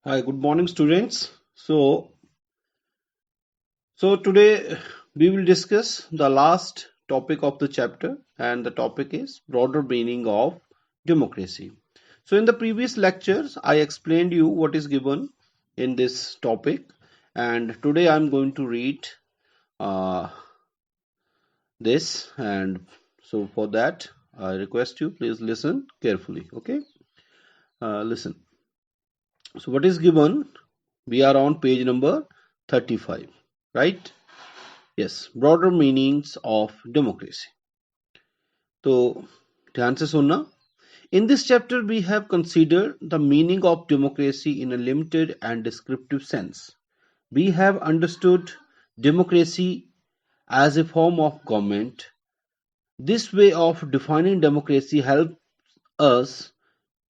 Hi, good morning, students. So today we will discuss the last topic of the chapter, and the topic is broader meaning of democracy. So in the previous lectures, I explained you what is given in this topic, and today I'm going to read uh, this. And so for that, I request you please listen carefully. Okay, listen. So what is given? We are on page number 35, right? Yes, broader meanings of democracy. तो ध्यान से सुनना. In this chapter, we have considered the meaning of democracy in a limited and descriptive sense. We have understood democracy as a form of government. This way of defining democracy helps us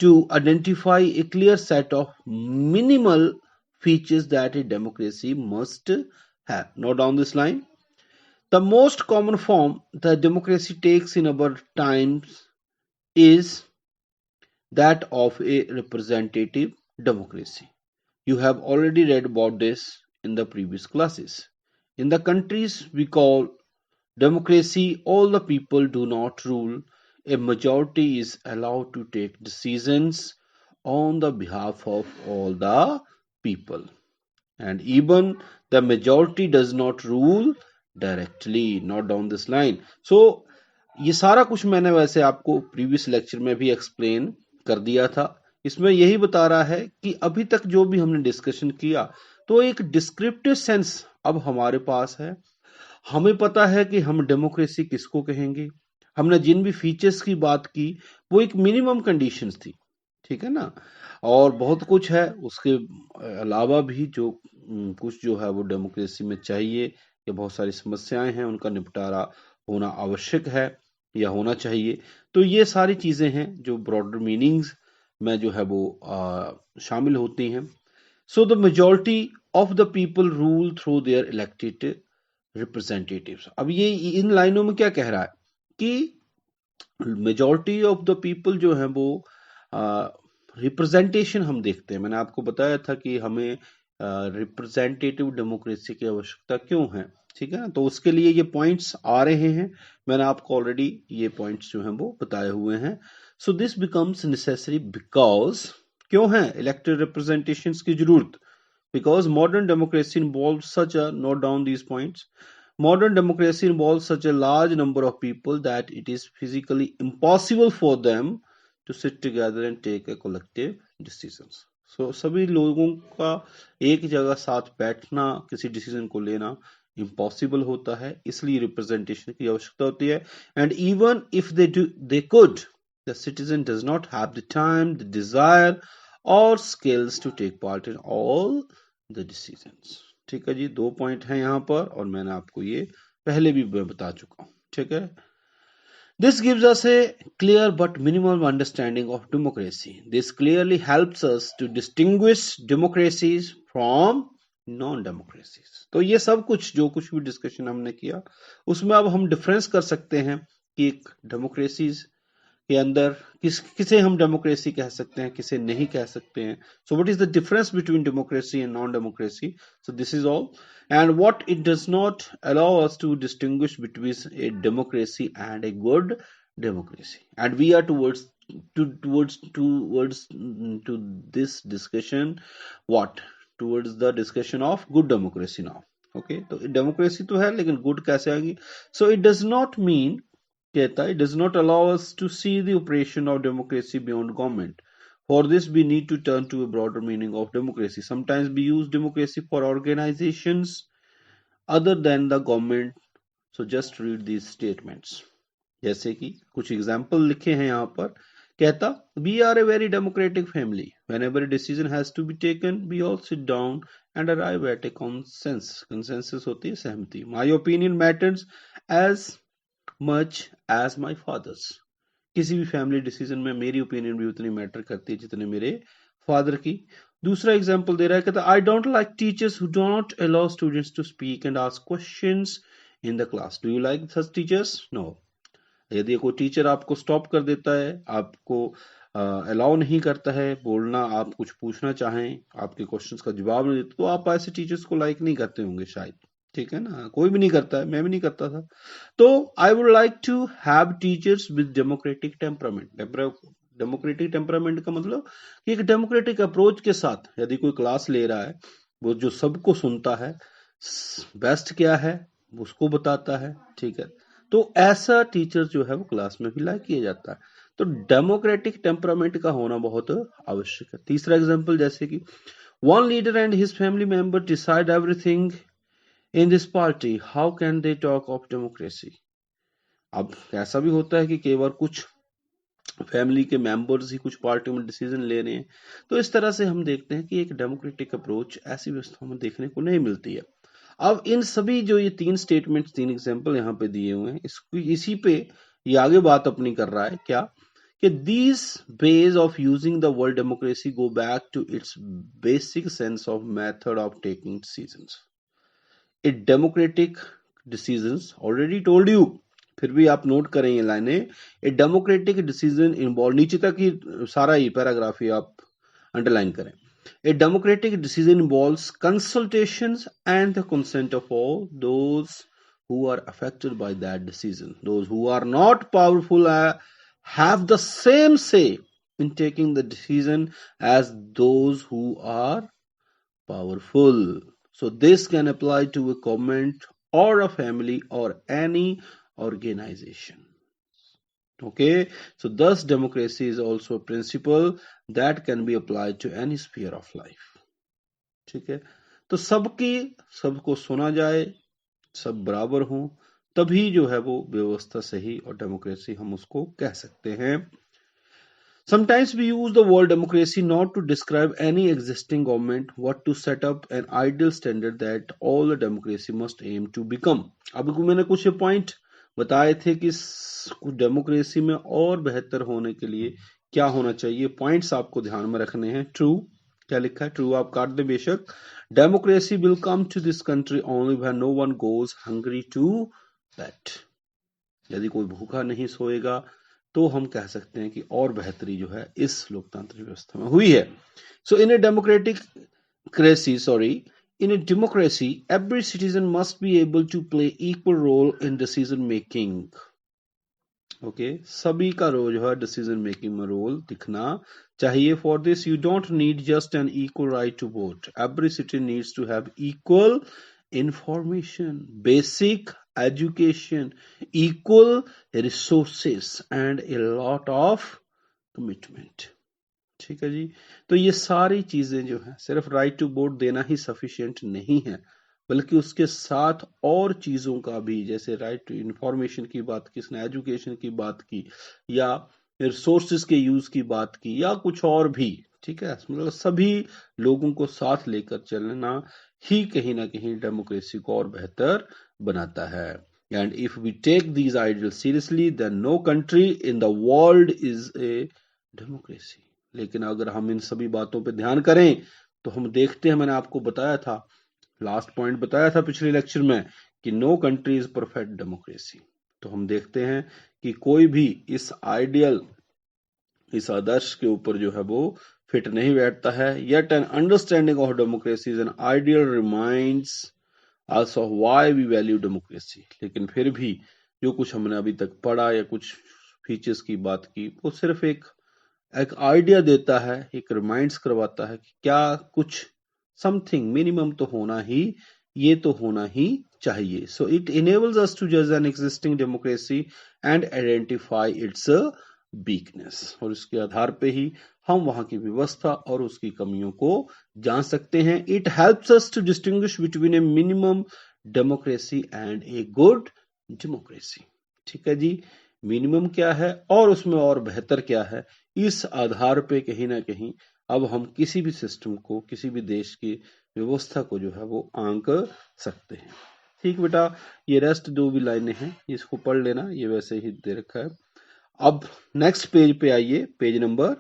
to identify a clear set of minimal features that a democracy must have. Note down this line. The most common form that democracy takes in our times is that of a representative democracy. You have already read about this in the previous classes. In the countries we call democracy, all the people do not rule. A majority is allowed to take decisions on the behalf of all the people. And even the majority does not rule directly. Not down this line. So ये सारा कुछ मैंने वैसे आपको previous lecture में भी explain कर दिया था. इसमें यही बता रहा है कि अभी तक जो भी हमने डिस्कशन किया तो एक डिस्क्रिप्टिव सेंस अब हमारे पास है. हमें पता है कि हम डेमोक्रेसी किसको कहेंगे. हमने जिन भी फीचर्स की बात की वो एक मिनिमम कंडीशंस थी, ठीक है ना. और बहुत कुछ है उसके अलावा भी जो कुछ जो है वो डेमोक्रेसी में चाहिए, या बहुत सारी समस्याएं हैं उनका निपटारा होना आवश्यक है या होना चाहिए. तो ये सारी चीजें हैं जो ब्रॉडर मीनिंग्स में जो है वो शामिल होती हैं. So the majority of the people rule through their elected representatives. अब ये इन लाइनों में क्या कह रहा है कि मेजॉरिटी ऑफ द पीपल जो है वो रिप्रेजेंटेशन हम देखते हैं. मैंने आपको बताया था कि हमें रिप्रेजेंटेटिव डेमोक्रेसी की आवश्यकता क्यों है, ठीक है ना. तो उसके लिए ये पॉइंट्स आ रहे हैं. मैंने आपको ऑलरेडी ये पॉइंट्स जो हैं वो बताए हुए हैं. So this becomes necessary because क्यों है इलेक्टेड रिप्रेजेंटेशन की जरूरत. Because modern democracy involve such a note down these points. Modern democracy involves such a large number of people that it is physically impossible for them to sit together and take a collective decisions. So सभी लोगों का एक जगह साथ बैठना, किसी decision को लेना इम्पॉसिबल होता है, इसलिए रिप्रेजेंटेशन की आवश्यकता होती है. And even if they could, the citizen does not have the time, the desire or skills to take part in all the decisions. ठीक है जी, 2 पॉइंट हैं यहाँ पर और मैंने आपको ये पहले भी बता चुका हूं, ठीक है. This gives us a clear but minimal understanding of democracy. This clearly helps us to distinguish democracies from non-democracies. तो ये सब कुछ जो कुछ भी डिस्कशन हमने किया उसमें अब हम डिफरेंस कर सकते हैं कि एक डेमोक्रेसीज के अंदर किसे हम डेमोक्रेसी कह सकते हैं, किसे नहीं कह सकते हैं. So what is the difference between democracy and non democracy. So this is all. And what it does not allow us to distinguish between a democracy and a good democracy. And we are towards to this discussion, what towards the discussion of good democracy now. Okay, तो democracy तो है लेकिन good कैसे आएगी. So it does not mean, कहता है, it does not allow us to see the operation of democracy beyond government. For this, we need to turn to a broader meaning of democracy. Sometimes we use democracy for organizations other than the government. So just read these statements. जैसे कि कुछ example लिखे हैं यहाँ पर. कहता, we are a very democratic family. Whenever a decision has to be taken, we all sit down and arrive at a consensus. Consensus होती है सहमति. My opinion matters as much as my father's. किसी भी family decision में मेरी opinion भी उतनी matter करती है जितने मेरे फादर की. दूसरा एग्जांपल दे रहा है, कहता I don't like teachers who do not allow students to speak and ask questions in the class. Do you like such teachers? No. यदि कोई टीचर आपको स्टॉप कर देता है, आपको अलाउ नहीं करता है बोलना, आप कुछ पूछना चाहें, आपके क्वेश्चंस का जवाब नहीं देते, तो आप ऐसे टीचर्स को लाइक नहीं करते होंगे शायद, ठीक है ना, कोई भी नहीं करता है, मैं भी नहीं करता था। तो I would like to have teachers with democratic temperament. Democratic temperament का मतलब कि एक डेमोक्रेटिक अप्रोच के साथ यदि कोई क्लास ले रहा है, वो जो सबको सुनता है, बेस्ट क्या है उसको बताता है, ठीक है, तो ऐसा टीचर जो है वो क्लास में भी लाइक किया जाता है। तो डेमोक्रेटिक टेम्परामेंट का होना बहुत आवश्यक है। तीसरा एग्जांपल, जैसे कि one leader and his family member decide everything in this party, how can they talk of democracy. अब ऐसा भी होता है कि कई बार कुछ फैमिली के मेंबर्स ही कुछ पार्टी में डिसीजन ले रहे हैं, तो इस तरह से हम देखते हैं कि एक डेमोक्रेटिक अप्रोच ऐसी व्यवस्था में देखने को नहीं मिलती है। अब इन सभी जो ये तीन स्टेटमेंट्स, तीन एग्जांपल यहाँ पे दिए हुए हैं, इसी पे ये आगे बात अपनी कर रहा है क्या, कि these ways of using the word democracy go back to its basic sense of method of taking decisions. A democratic decisions, already told you, फिर भी आप नोट करें ये लाइनें, ए डेमोक्रेटिक डिसीजन इन्वॉल्व, नीचे तक ही सारा ही पैराग्राफ ही आप अंडरलाइन करें। A democratic decision involves consultations and the consent of all those who are affected by that decision. Those who are not powerful have the same say in taking the decision as those who are powerful. So this can apply to a government or a family or any organization. Okay, so thus democracy is also a principle that can be applied to any sphere of life. ठीक है, तो सबको सुना जाए, सब बराबर हों, तभी जो है वो व्यवस्था सही और डेमोक्रेसी हम उसको कह सकते हैं। Sometimes we use the word democracy not to describe any existing government, but to set up an ideal standard that all the democracy must aim to become. अब मैंने कुछ पॉइंट बताए थे कि डेमोक्रेसी में और बेहतर होने के लिए क्या होना चाहिए, पॉइंट्स आपको ध्यान में रखने हैं। ट्रू, क्या लिखा है, ट्रू आप काट दे बेशक। Democracy will come to this country only when no one goes hungry to bed. यदि कोई भूखा नहीं सोएगा तो हम कह सकते हैं कि और बेहतरी जो है इस लोकतांत्रिक व्यवस्था में हुई है। सो इन a democracy, every citizen must be able to play equal role in decision making. Okay, सभी का रोल जो है डिसीजन मेकिंग में रोल दिखना चाहिए। For this you don't need just an equal right to vote, every citizen needs to have equal information, basic education, equal resources and a lot of commitment. ठीक है जी, तो ये सारी चीजें जो है सिर्फ राइट टू वोट देना ही सफिशिएंट नहीं है, बल्कि उसके साथ और चीजों का भी, जैसे राइट टू इंफॉर्मेशन की बात की, इसने एजुकेशन की बात की, या रिसोर्सेज के यूज की बात की, या कुछ और भी, ठीक है, मतलब सभी लोगों को साथ लेकर चलना ही कहीं ना कहीं डेमोक्रेसी को और बेहतर बनाता है। And if we take these ideal seriously then no country in the world is a democracy. लेकिन अगर हम इन सभी बातों पे ध्यान करें तो हम देखते हैं, मैंने आपको बताया था, लास्ट पॉइंट बताया था पिछले लेक्चर में, कि no country is perfect democracy. तो हम देखते हैं कि कोई भी इस आइडियल, इस आदर्श के ऊपर जो है वो फिट नहीं बैठता है। Yet an understanding of democracy is an ideal reminds us of why we value democracy. लेकिन फिर भी जो कुछ हमने अभी तक पढ़ा या कुछ फीचर्स की बात की, वो सिर्फ एक आइडिया देता है, एक रिमाइंड्स करवाता है कि क्या कुछ समथिंग मिनिमम तो होना ही, ये तो होना ही चाहिए। So it enables us to जज an existing democracy and identify its weakness, और इसके आधार पे ही हम वहां की व्यवस्था और उसकी कमियों को जान सकते हैं। It helps us to distinguish between a minimum democracy and a good democracy. ठीक है जी, मिनिमम क्या है और उसमें और बेहतर क्या है, इस आधार पे कहीं ना कहीं अब हम किसी भी सिस्टम को, किसी भी देश की व्यवस्था को जो है वो आंक सकते हैं। ठीक बेटा, ये रेस्ट दो भी लाइनें हैं, इसको पढ़ लेना, ये वैसे ही दे रखा है। अब नेक्स्ट पेज पे आइए, पेज नंबर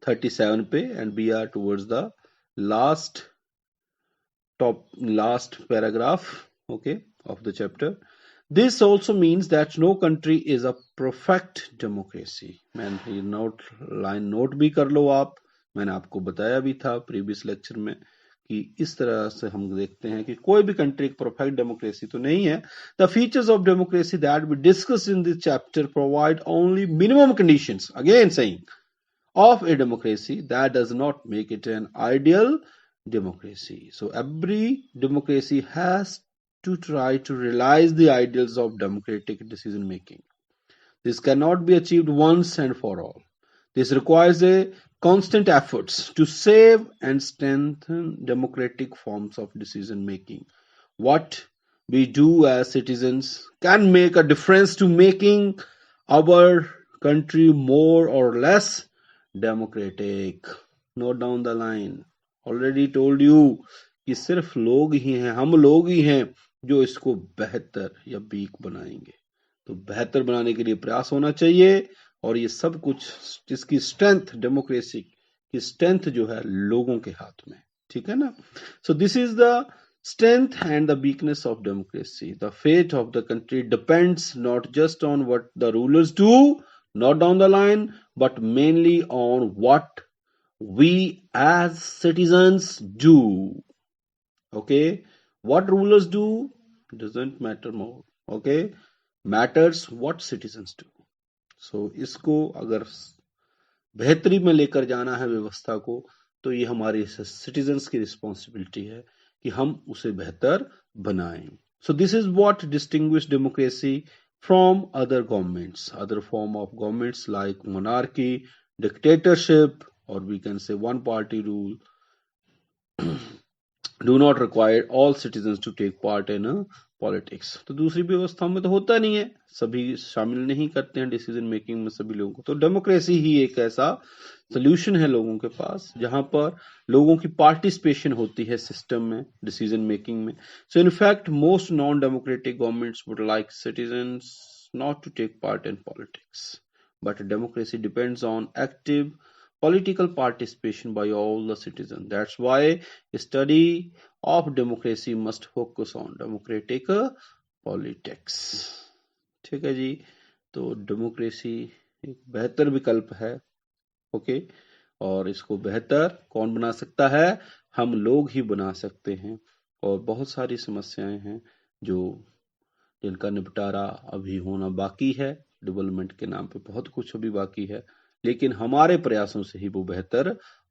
37 पे, and we are towards the last paragraph, okay, of the chapter. This also means that no country is a perfect democracy. मैंने ये लाइन नोट भी कर लो आप, मैंने आपको बताया भी था प्रीवियस लेक्चर में कि इस तरह से हम देखते हैं कि कोई भी कंट्री एक परफेक्ट डेमोक्रेसी तो नहीं है. The features of democracy that we discuss in this chapter provide only minimum conditions, again saying, of a democracy. That does not make it an ideal democracy. So every democracy has to try to realize the ideals of democratic decision making. This cannot be achieved once and for all. This requires a constant efforts to save and strengthen democratic forms of decision making. What we do as citizens can make a difference to making our country more or less democratic. Note down the line. Already told you कि सिर्फ लोग ही हैं, हम लोग ही हैं जो इसको बेहतर या वीक बनाएंगे. तो बेहतर बनाने के लिए प्रयास होना चाहिए और ये सब कुछ इसकी स्ट्रेंथ, डेमोक्रेसी की स्ट्रेंथ जो है लोगों के हाथ में. ठीक है ना. सो this is the strength and the weakness of democracy. The fate of the country depends not just on what the rulers do, not down the line, but mainly on what we as citizens do. Okay, what rulers do doesn't matter more. Okay, matters what citizens do. So इसको अगर बेहतरी में लेकर जाना है व्यवस्था को, तो ये हमारी सिटीजन्स की रिस्पॉन्सिबिलिटी है कि हम उसे बेहतर बनाएं. सो this is what distinguish democracy from other governments, other form of governments like monarchy, dictatorship, or we can say one party rule, do not require all citizens to take part in politics. तो दूसरी व्यवस्थाओं में तो होता नहीं है, सभी शामिल नहीं करते हैं डिसीजन मेकिंग में सभी लोगों को. तो डेमोक्रेसी ही एक ऐसा सोल्यूशन है लोगों के पास जहां पर लोगों की पार्टिसिपेशन होती है सिस्टम में, डिसीजन मेकिंग में. So in fact most non democratic governments would like citizens not to take part in politics, but democracy depends on active political participation by all the citizens. That's why a study of democracy must focus on democratic politics. ठीक है जी. तो democracy एक बेहतर विकल्प है. Okay, और इसको बेहतर कौन बना सकता है? हम लोग ही बना सकते हैं. और बहुत सारी समस्याएं हैं जो जिनका निपटारा अभी होना बाकी है. डेवलपमेंट के नाम पे बहुत कुछ अभी बाकी है, लेकिन हमारे प्रयासों से ही वो बेहतर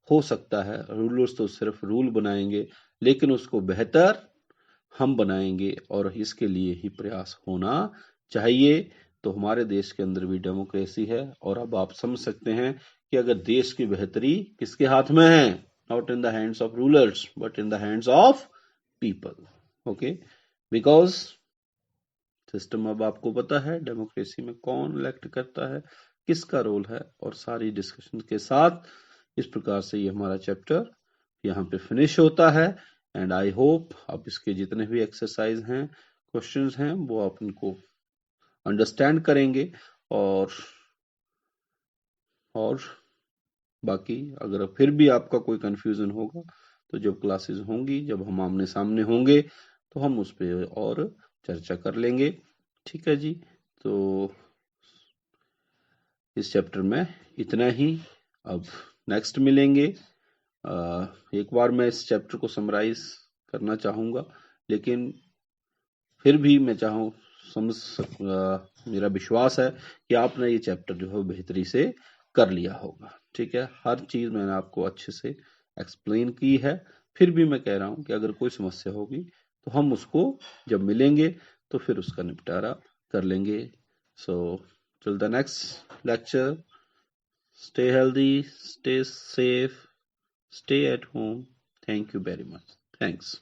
हो सकता है. रूलर्स तो सिर्फ रूल बनाएंगे, लेकिन उसको बेहतर हम बनाएंगे और इसके लिए ही प्रयास होना चाहिए. तो हमारे देश के अंदर भी डेमोक्रेसी है और अब आप समझ सकते हैं कि अगर देश की बेहतरी किसके हाथ में है, not in the hands of rulers but in the hands of people. Okay, because system अब आपको पता है डेमोक्रेसी में कौन इलेक्ट करता है, किसका रोल है, और सारी डिस्कशन के साथ इस प्रकार से ये हमारा चैप्टर यहाँ पे फिनिश होता है. एंड आई होप आप इसके जितने भी एक्सरसाइज हैं, क्वेश्चंस हैं, वो आप इनको अंडरस्टैंड करेंगे. और बाकी अगर फिर भी आपका कोई कंफ्यूजन होगा तो जब क्लासेस होंगी, जब हम आमने सामने होंगे, तो हम उस पर और चर्चा कर लेंगे. ठीक है जी. तो इस चैप्टर में इतना ही. अब नेक्स्ट मिलेंगे. एक बार मैं इस चैप्टर को समराइज करना चाहूंगा, लेकिन फिर भी मैं चाहूँ मेरा विश्वास है कि आपने ये चैप्टर जो है बेहतरी से कर लिया होगा. ठीक है, हर चीज मैंने आपको अच्छे से एक्सप्लेन की है. फिर भी मैं कह रहा हूं कि अगर कोई समस्या होगी तो हम उसको जब मिलेंगे तो फिर उसका निपटारा कर लेंगे. So till the next lecture, stay healthy, stay safe, stay at home. Thank you very much. Thanks.